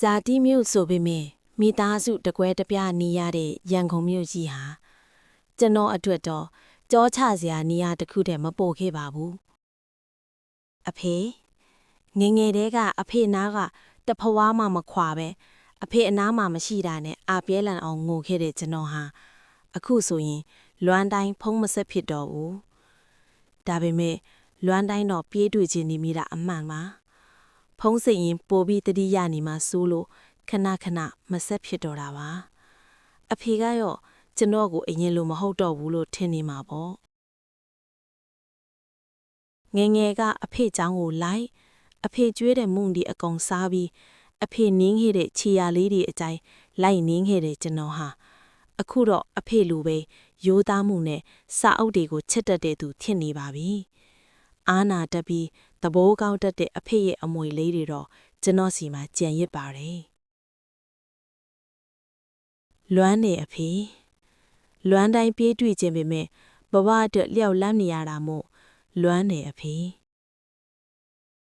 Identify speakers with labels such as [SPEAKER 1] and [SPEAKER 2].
[SPEAKER 1] ဇာတိမျိုးဆိုပေမဲ့မိသားစုတကွဲတပြားနေရတဲ့ရန်ကုန်မြို့ကြီးဟာကျွန်တော်အတွက်တော့ကြောချစရာနေရာတစ်ခုတည်းမပို့ခဲ့ပါဘူးအဖေငယ်တည်းကအဖေနားကတဖွားမှမခွာပဲအဖေအနားမှာမရှိတာနဲ့အာပြဲလန်အောင်ငိုခဲ့တဲ့ကျွန်တော်ဟာအခုဆိုရင်လွမ်းတိုင်းဖုံးမဆက်ဖြစ်တော့ဘူးဒါပေမဲ့လွမ်းတိုင်းတော့ပြေးတွေ့ခြင်းနေမိတာအမှန်ပါဖုံးစိတ်ရင်ပိုပြီးတတိယနေမှာစိုးလို့ခဏမဆက်ဖြစ်တော့တာပါအဖေကရောကျွန်တော်ကိုအရင်လိုမဟုတ်တော့ဘူးလို့ထင်နေမှာပေါ့ငယ်ကအဖေเจ้าကိုလိုက်အဖေကျွေးတဲ့မုန်ဒီအကောင်စားပြီးအဖေနင်းခဲ့တဲ့ခြေရလေးတွေအတိုင်းလိုက်နင်းခဲ့တဲ့ကျွန်တော်ဟာအခုတော့အဖေလိုပဲရိုးသားမှုနဲ့စာအုပ်တွေကိုချက်တက်တဲ့သူဖြစ်နေပါပြီအာနာတက်ပြီးသဘောကောင်းတတ်တဲ့အဖေရဲ့အမွေလေးတွေတော့ကျွန်တော်စီမှာကြံရစ်ပါတယ်လွမ်းနေအဖေလွမ်းတိုင်းပြေးတွေ့ခြင်းပေမဲ့ဘဝအတွက်လျှောက်လန်းနေရတာမို့လွမ်းနေအဖေ